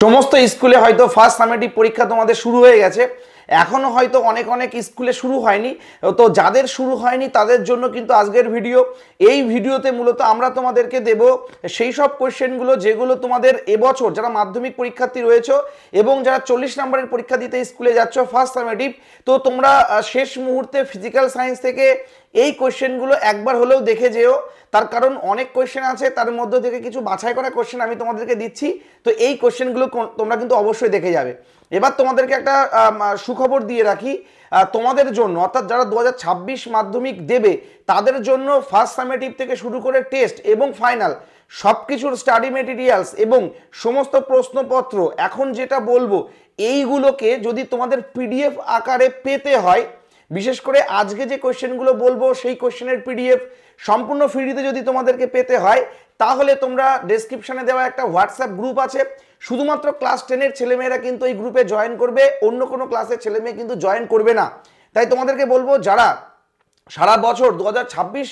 সমস্ত স্কুলে হয়তো ফার্স্ট সামেটিভ পরীক্ষা তোমাদের শুরু হয়ে গেছে, এখনো হয়তো অনেক অনেক স্কুলে শুরু হয়নি। তো যাদের শুরু হয়নি তাদের জন্য কিন্তু আজকের ভিডিও। এই ভিডিওতে মূলত আমরা তোমাদেরকে দেব সেই সব কোয়েশ্চেনগুলো যেগুলো তোমাদের এবছর যারা মাধ্যমিক পরীক্ষার্থী রয়েছে এবং যারা 40 নম্বরের পরীক্ষা দিতে স্কুলে যাচ্ছ ফার্স্ট সামেটিভ, তো তোমরা শেষ মুহূর্তে ফিজিক্যাল সায়েন্স থেকে এই কোয়েশ্চেনগুলো একবার হলেও দেখে যেও। তার কারণ অনেক কোয়েশ্চেন আছে, তার মধ্যে থেকে কিছু বাছাই করা কোয়েশ্চেন আমি তোমাদেরকে দিচ্ছি। তো এই কোয়েশ্চেনগুলো তোমরা কিন্তু অবশ্যই দেখে যাবে। এবার তোমাদেরকে একটা সুখবর দিয়ে রাখি, তোমাদের জন্য অর্থাৎ যারা 2026 মাধ্যমিক দেবে তাদের জন্য ফার্স্ট সামেটিভ থেকে শুরু করে টেস্ট এবং ফাইনাল সব কিছুর স্টাডি মেটেরিয়ালস এবং সমস্ত প্রশ্নপত্র এখন যেটা বলবো এইগুলোকে যদি তোমাদের পিডিএফ আকারে পেতে হয়, বিশেষ করে আজকে যে কোয়েশ্চেনগুলো বলবো সেই কোয়েশ্চেনের পিডিএফ সম্পূর্ণ ফ্রিতে যদি তোমাদেরকে পেতে হয়, তাহলে তোমরা ডেসক্রিপশনে দেওয়া একটা হোয়াটসঅ্যাপ গ্রুপ আছে, শুধুমাত্র ক্লাস 10-এর ছেলেমেয়েরা কিন্তু এই গ্রুপে জয়েন করবে, অন্য কোনো ক্লাসের ছেলেমেয়ে কিন্তু জয়েন করবে না। তাই তোমাদেরকে বলবো যারা সারা বছর 2026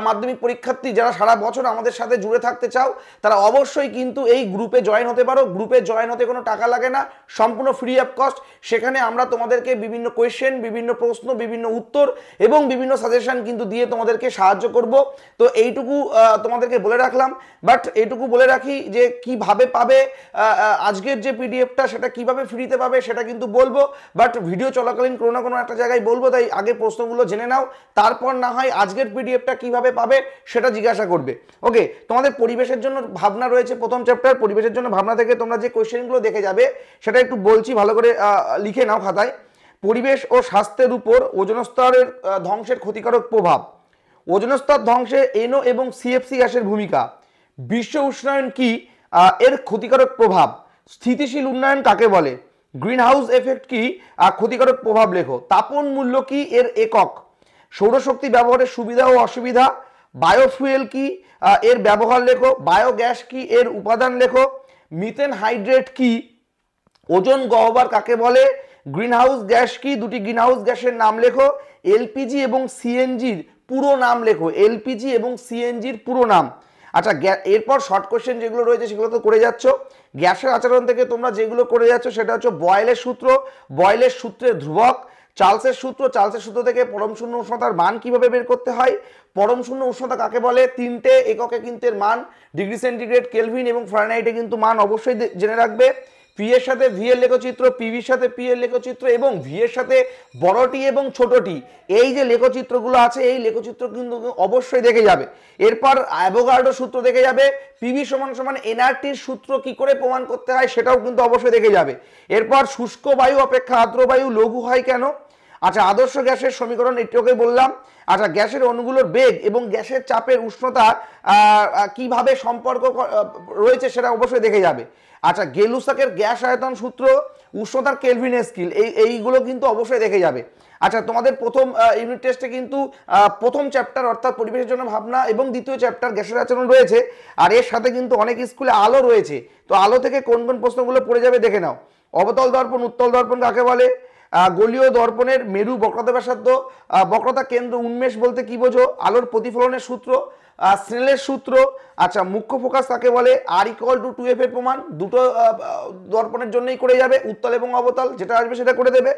মাধ্যমিক পরীক্ষার্থী যারা সারা বছর আমাদের সাথে জুড়ে থাকতে চাও তারা অবশ্যই কিন্তু এই গ্রুপে জয়েন হতে পারো। গ্রুপে জয়েন হতে কোনো টাকা লাগে না, সম্পূর্ণ ফ্রি অফ কস্ট। সেখানে আমরা তোমাদেরকে বিভিন্ন কোয়েশ্চেন, বিভিন্ন প্রশ্ন, বিভিন্ন উত্তর এবং বিভিন্ন সাজেশন কিন্তু দিয়ে তোমাদেরকে সাহায্য করব। তো এইটুকু তোমাদেরকে বলে রাখলাম। বাট এইটুকু বলে রাখি যে কিভাবে পাবে আজকের যে পিডিএফটা সেটা কিভাবে ফ্রিতে পাবে সেটা কিন্তু বলবো, বাট ভিডিও চলাকালীন কোনো না কোনো একটা জায়গায় বলবো। তাই আগে প্রশ্নগুলো জেনে নাও, তারপর না হয় আজকের পিডিএফটা কিভাবে পাবে সেটা জিজ্ঞাসা করবে। ওকে, তোমাদের পরিবেশের জন্য ভাবনা রয়েছে প্রথম চ্যাপ্টার। পরিবেশের জন্য ভাবনা থেকে তোমরা যে কোয়েশ্চেনগুলো দেখে যাবে সেটা একটু বলছি, ভালো করে লিখে নাও খাতায়। পরিবেশ ও স্বাস্থ্যের উপর ওজোন স্তরের ধ্বংসের ক্ষতিকারক প্রভাব, ওজোন স্তর ধ্বংসে এনও এবং সিএফসি গ্যাসের ভূমিকা, বিশ্ব উষ্ণায়ন কি এর ক্ষতিকারক প্রভাব, স্থিতিশীল উন্নয়ন কাকে বলে, গ্রিন হাউস এফেক্ট কি ক্ষতিকারক প্রভাব লেখো, তাপন মূল্য কি এর একক, সৌরশক্তি ব্যবহারের সুবিধা ও অসুবিধা, বায়োফুয়েল কি এর ব্যবহার লেখো, বায়োগ্যাস কি এর উপাদান লেখো, মিথেন হাইড্রেট কি, ওজোন গহ্বর কাকে বলে, গ্রিনহাউস গ্যাস কি দুটি গ্রিনহাউস গ্যাসের নাম লেখো, এলপিজি এবং সিএনজির পুরো নাম লেখো, এলপিজি এবং সিএনজির পুরো নাম। আচ্ছা, এরপর শর্ট কোশ্চেন যেগুলো রয়েছে সেগুলো তো করে যাচ্ছ। গ্যাসের আচরণ থেকে তোমরা যেগুলো করে যাচ্ছ সেটা হচ্ছে বয়েলের সূত্র, বয়েলের সূত্রের ধ্রুবক, চার্লসের সূত্র, চার্লসের সূত্র থেকে পরম শূন্য উষ্ণতার মান কিভাবে বের করতে হয়, পরম শূন্য উষ্ণতা কাকে বলে, তিনটে এককে কিন্তু এর মান, ডিগ্রি সেন্টিগ্রেড, কেলভিন এবং ফারেনহাইটে কিন্তু মান অবশ্যই জেনে রাখবে। পি এর সাথে ভি এর লেখচিত্র, পিভির সাথে পি এর লেখচিত্র এবং ভি এর সাথে বড়টি এবং ছোটটি, এই যে লেখচিত্রগুলো আছে এই লেখচিত্র কিন্তু অবশ্যই দেখে যাবে। এরপর অ্যাভোগাড্রো সূত্র দেখে যাবে, পিভি সমান সমান এনআরটির সূত্র কি করে প্রমাণ করতে হয় সেটাও কিন্তু অবশ্যই দেখে যাবে। এরপর শুষ্ক বায়ু অপেক্ষা আর্দ্র বায়ু লঘু হয় কেন। আচ্ছা, আদর্শ গ্যাসের সমীকরণ এটাকে বললাম। আচ্ছা, গ্যাসের অণুগুলোর বেগ এবং গ্যাসের চাপের উষ্ণতা কিভাবে সম্পর্ক রয়েছে সেটা অবশ্যই দেখে যাবে। আচ্ছা, গেলুসাকের গ্যাস আয়তন সূত্র, উষ্ণতার কেলভিন স্কেল, এইগুলো কিন্তু অবশ্যই দেখে যাবে। আচ্ছা, তোমাদের প্রথম ইউনিট টেস্টে কিন্তু প্রথম চ্যাপ্টার অর্থাৎ পরিবেশের জন্য ভাবনা এবং দ্বিতীয় চ্যাপ্টার গ্যাসের আচরণ রয়েছে, আর এর সাথে কিন্তু অনেক স্কুলে আলো রয়েছে। তো আলো থেকে কোন কোন প্রশ্নগুলো পড়ে যাবে দেখে নাও। অবতল দর্পণ, উত্তল দর্পণ কাকে বলে, গোলীয় দর্পণের মেরু বক্রতা ব্যাসার্ধ, বক্রতা কেন্দ্র উন্মেষ বলতে কি বোঝো, আলোর প্রতিফলনের সূত্র, স্নেলের সূত্র। আচ্ছা, মুখ্য ফোকাস কাকে বলে, R=2F এর প্রমাণ, দুটো দর্পণের জন্যই করে যাবে, উত্তল এবং অবতল, যেটা আসবে সেটা করে দেবে।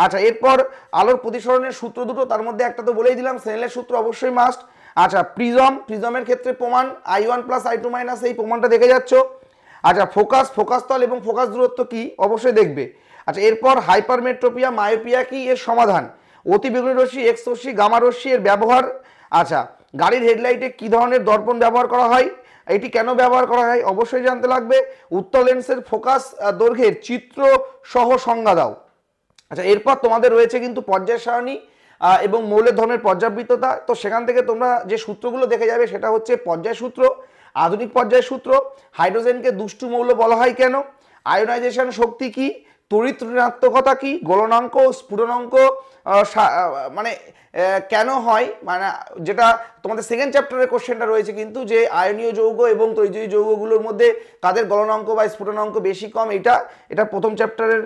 আচ্ছা, এরপর আলোর প্রতিসরণের সূত্র দুটো, তার মধ্যে একটা তো বলেই দিলাম, স্নেলের সূত্র অবশ্যই মাস্ট। আচ্ছা, প্রিজমের ক্ষেত্রে প্রমাণ I1 + I2 - এই প্রমাণটা দেখে যাচ্ছ। আচ্ছা, ফোকাস তল এবং ফোকাস দূরত্ব কি অবশ্যই দেখবে। আচ্ছা, এরপর হাইপারমেট্রোপিয়া মায়োপিয়া কি এর সমাধান, অতিবেগুনি রশ্মি, এক্স রশ্মি, গামা রশ্মি এর ব্যবহার। আচ্ছা, গাড়ির হেডলাইটে কি ধরনের দর্পণ ব্যবহার করা হয়, এটি কেন ব্যবহার করা হয় অবশ্যই জানতে লাগবে। উত্তল লেন্সের ফোকাস দৈর্ঘ্যের চিত্র সহ সংজ্ঞা দাও। আচ্ছা, এরপর তোমাদের রয়েছে কিন্তু পর্যায় সারণী এবং মৌলের ধর্মের পর্যাবৃত্ততা। তো সেখান থেকে তোমরা যে সূত্রগুলো দেখে যাবে সেটা হচ্ছে পর্যায় সূত্র, আধুনিক পর্যায় সূত্র, হাইড্রোজেনকে দুষ্টু মৌল বলা হয় কেন, আয়োনাইজেশন শক্তি কি, তড়িৎ ঋণাত্মকতা কি, গলনাঙ্ক, স্ফুটনাঙ্ক মানে কেন হয়, মানে যেটা তোমাদের সেকেন্ড চ্যাপ্টারের কোশ্চেনটা রয়েছে কিন্তু, যে আয়নীয় যৌগ এবং তৈজয়ী যৌগগুলোর মধ্যে কাদের গলনাঙ্ক বা স্ফুটনাঙ্ক বেশি কম, এটা প্রথম চ্যাপ্টারের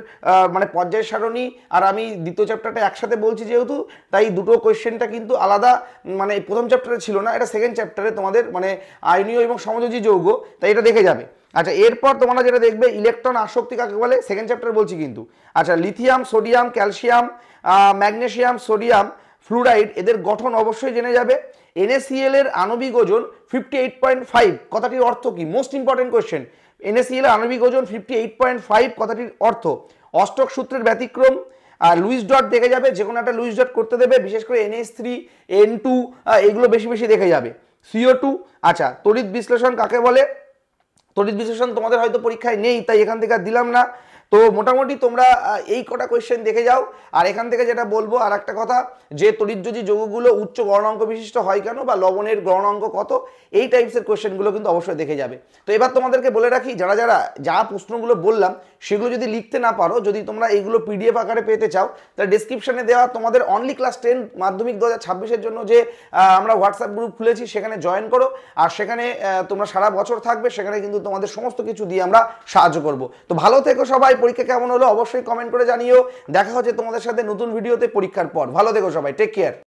মানে পর্যায় সারণী। আর আমি দ্বিতীয় চ্যাপ্টারটা একসাথে বলছি যেহেতু, তাই দুটো কোশ্চেনটা কিন্তু আলাদা, মানে প্রথম চ্যাপ্টারে ছিল না, এটা সেকেন্ড চ্যাপ্টারে তোমাদের মানে আয়নীয় এবং সমযোজী যৌগ, তাই এটা দেখে যাবে। আচ্ছা, এরপর তোমরা যেটা দেখবে ইলেকট্রন আসক্তি কাকে বলে, সেকেন্ড চ্যাপ্টার বলছি কিন্তু। আচ্ছা, lithium, sodium, calcium, magnesium, sodium, fluoride, এদের গঠন অবশ্যই জেনে যাবে। NaCl এর আণবিক ওজন 58.5, কথাটির অর্থ কি? Most important question. NaCl এর আণবিক ওজন 58.5, কথাটির অর্থ। অষ্টক সূত্রের ব্যতিক্রম, লুইস ডট দেখে যাবে, যে কোনো একটা লুইস ডট করতে দেবে, বিশেষ করে NH3, N2, এগুলো বেশি বেশি দেখে যাবে। CO2। আচ্ছা, তড়িৎ বিশ্লেষণ কাকে বলে? তড়িৎ বিশ্লেষণ তোমাদের হয়তো পরীক্ষায় নেই, তাই এখান থেকে আর দিলাম না। তো মোটামুটি তোমরা এই কটা কোয়েশ্চেন দেখে যাও। আর এখান থেকে যেটা বলবো আর একটা কথা, যে তড়িৎযোজী যৌগগুলো উচ্চ গলনাঙ্ক বিশিষ্ট হয় কেন, বা লবণের গলনাঙ্ক কত, এই টাইপসের কোয়েশ্চেনগুলো কিন্তু অবশ্যই দেখে যাবে। তো এবার তোমাদেরকে বলে রাখি, যারা যারা যা প্রশ্নগুলো বললাম সেগুলো যদি লিখতে না পারো, যদি তোমরা এইগুলো PDF আকারে পেতে চাও, তাহলে ডিসক্রিপশনে দেওয়া তোমাদের অনলি ক্লাস 10 মাধ্যমিক 2026-এর জন্য যে আমরা হোয়াটসঅ্যাপ গ্রুপ খুলেছি, সেখানে জয়েন করো। আর সেখানে তোমরা সারা বছর থাকবে, সেখানে কিন্তু তোমাদের সমস্ত কিছু দিয়ে আমরা সাহায্য করব। তো ভালো থেকো সবাই। পরীক্ষা কেমন হলো অবশ্যই কমেন্ট করে জানিও। দেখা হচ্ছে তোমাদের সাথে নতুন ভিডিওতে পরীক্ষার পর। ভালো থেকো সবাই, টেক কেয়ার।